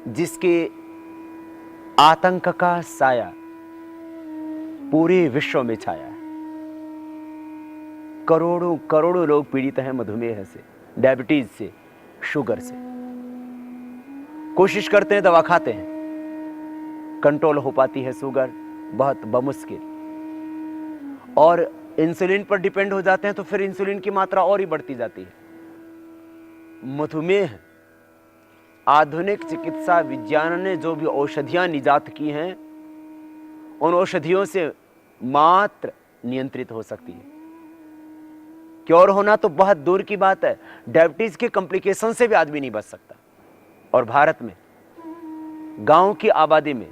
जिसके आतंक का साया पूरे विश्व में छाया है। करोड़ों करोड़ों लोग पीड़ित हैं मधुमेह से, डायबिटीज से, शुगर से। कोशिश करते हैं, दवा खाते हैं, कंट्रोल हो पाती है शुगर बहुत बमुश्किल, और इंसुलिन पर डिपेंड हो जाते हैं तो फिर इंसुलिन की मात्रा और ही बढ़ती जाती है। मधुमेह आधुनिक चिकित्सा विज्ञान ने जो भी औषधियां निजात की हैं, उन औषधियों से मात्र नियंत्रित हो सकती है। क्योर होना तो बहुत दूर की बात है, डायबिटीज के कॉम्प्लिकेशन से भी आदमी नहीं बच सकता। और भारत में गांव की आबादी में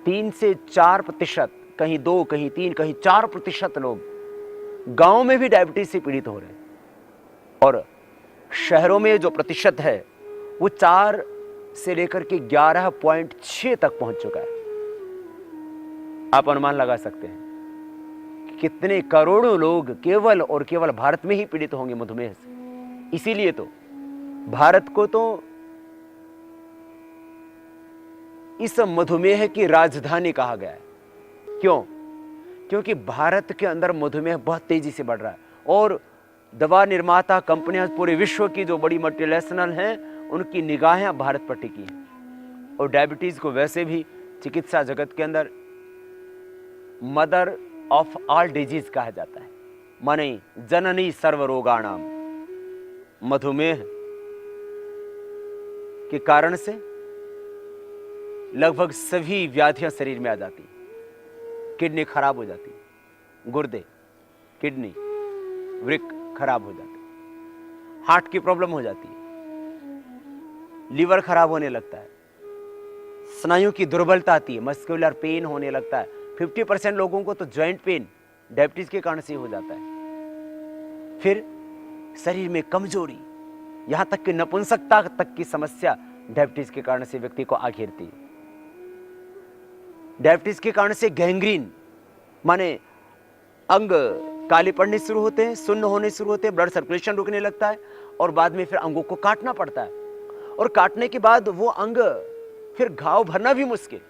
3 से 4%, कहीं 2, कहीं 3, कहीं 4% लोग गांव में भी डायबिटीज से पीड़ित हो रहे हैं। और शहरों में जो प्रतिशत है वो 4 से लेकर के 11.6 तक पहुंच चुका है। आप अनुमान लगा सकते हैं कि कितने करोड़ों लोग केवल और केवल भारत में ही पीड़ित होंगे मधुमेह से। इसीलिए तो भारत को तो इस मधुमेह की राजधानी कहा गया है। क्यों? क्योंकि भारत के अंदर मधुमेह बहुत तेजी से बढ़ रहा है, और दवा निर्माता कंपनियां पूरे विश्व की जो बड़ी मल्टीनेशनल हैं, उनकी निगाहें भारत पर टिकी हैं। और डायबिटीज को वैसे भी चिकित्सा जगत के अंदर मदर ऑफ ऑल डिजीज कहा जाता है, माने जननी सर्वरोगाणाम। मधुमेह के कारण से लगभग सभी व्याधियां शरीर में आ जाती। किडनी खराब हो जाती, गुर्दे, किडनी, वृक्क खराब हो जाते, हार्ट की प्रॉब्लम हो जाती है, लीवर खराब होने लगता है, स्नायु की दुर्बलता आती है, मस्कुलर पेन होने लगता है। 50% लोगों को तो जॉइंट पेन डायबिटीज के कारण से हो जाता है। फिर शरीर में कमजोरी, यहां तक कि नपुंसकता तक की समस्या डायबिटीज के कारण से व्यक्ति को आ घेरती है। डायबिटीज के कारण से गैंग्रीन, माने अंग काले पड़ने शुरू होते हैं, सुन्न होने शुरू होते हैं, ब्लड सर्कुलेशन रुकने लगता है, और बाद में फिर अंगों को काटना पड़ता है। और काटने के बाद वो अंग फिर घाव भरना भी मुश्किल,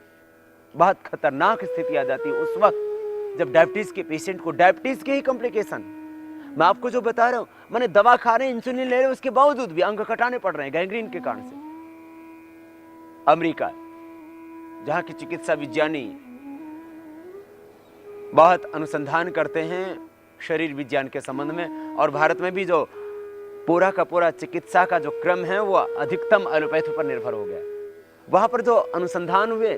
बहुत खतरनाक स्थिति आ जाती है उस वक्त जब डायबिटीज के पेशेंट को, डायबिटीज के ही कॉम्प्लिकेशन, मैं आपको जो बता रहा हूं, मैंने दवा खा रहे हैं, इंसुलिन ले रहे हैं, उसके बावजूद भी अंग कटाने पड़ रहे हैं गैंग्रीन के कारण से। अमेरिका, जहां के चिकित्सा विज्ञानी बहुत अनुसंधान करते हैं शरीर विज्ञान के संबंध में, और भारत में भी जो पूरा का पूरा चिकित्सा का जो क्रम है वो अधिकतम एलोपैथी पर निर्भर हो गया। वहां पर जो अनुसंधान हुए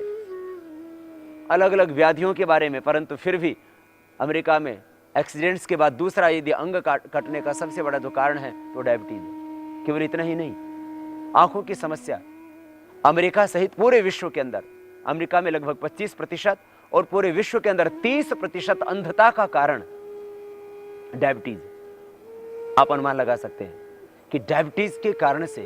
अलग अलग व्याधियों के बारे में, परंतु फिर भी अमेरिका में एक्सीडेंट्स के बाद दूसरा यदि अंग कटने का सबसे बड़ा जो कारण है तो डायबिटीज है। केवल इतना ही नहीं, आंखों की समस्या अमेरिका सहित पूरे विश्व के अंदर, अमेरिका में लगभग 25% और पूरे विश्व के अंदर 30% अंधता का कारण डायबिटीज। आप अनुमान लगा सकते हैं कि डायबिटीज के कारण से,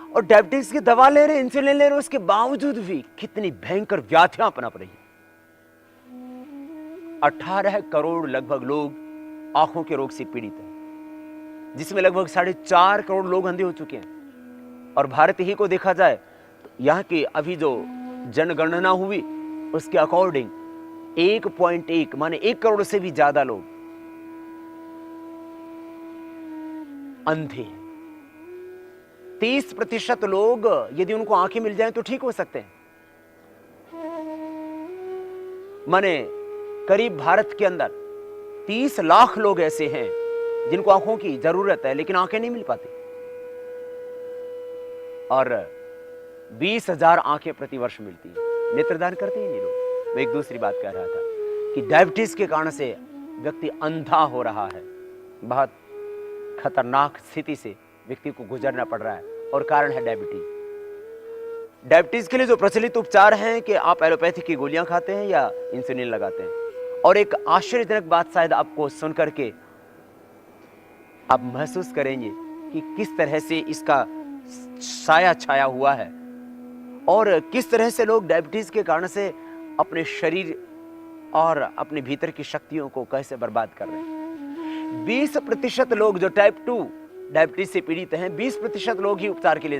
और डायबिटीज की दवा ले रहे, इंसुलिन ले रहे, उसके बावजूद भी कितनी भयंकर व्याधियां पनप रही। 18 करोड़ लगभग लोग आंखों के रोग से पीड़ित हैं, जिसमें लगभग 4.5 करोड़ लोग अंधे हो चुके हैं। और भारत ही को देखा जाए तो यहां की अभी जो जनगणना हुई उसके अकॉर्डिंग 1.1 माने 1 करोड़ से भी ज्यादा लोग अंधे हैं। 30% लोग यदि उनको आंखें मिल जाएं तो ठीक हो सकते हैं। माने करीब भारत के अंदर 30 लाख लोग ऐसे हैं जिनको आंखों की जरूरत है लेकिन आंखें नहीं मिल पाती, और 20,000 आंखें प्रतिवर्ष मिलती हैं। नेत्रदान करते हैं ये लोग। मैं एक दूसरी बात कह रहा था कि डायबिटीज के कारण से व्यक्ति अंधा हो रहा है, बहुत खतरनाक स्थिति से व्यक्ति को गुजरना पड़ रहा है, और कारण है डायबिटीज। डायबिटीज के लिए जो प्रचलित उपचार हैं कि आप एलोपैथी की गोलियां खाते हैं या इंसुलिन लगाते हैं। और एक आश्चर्यजनक बात शायद आपको सुनकर के आप महसूस करेंगे कि किस तरह से इसका साया छाया हुआ है, और किस तरह से लोग डायबिटीज के कारण से अपने शरीर और अपने भीतर की शक्तियों को कैसे बर्बाद कर रहे हैं। 20% लोग जो टाइप 2 डायबिटीज से पीड़ित हैं, 20% लोग ही उपचार के लिए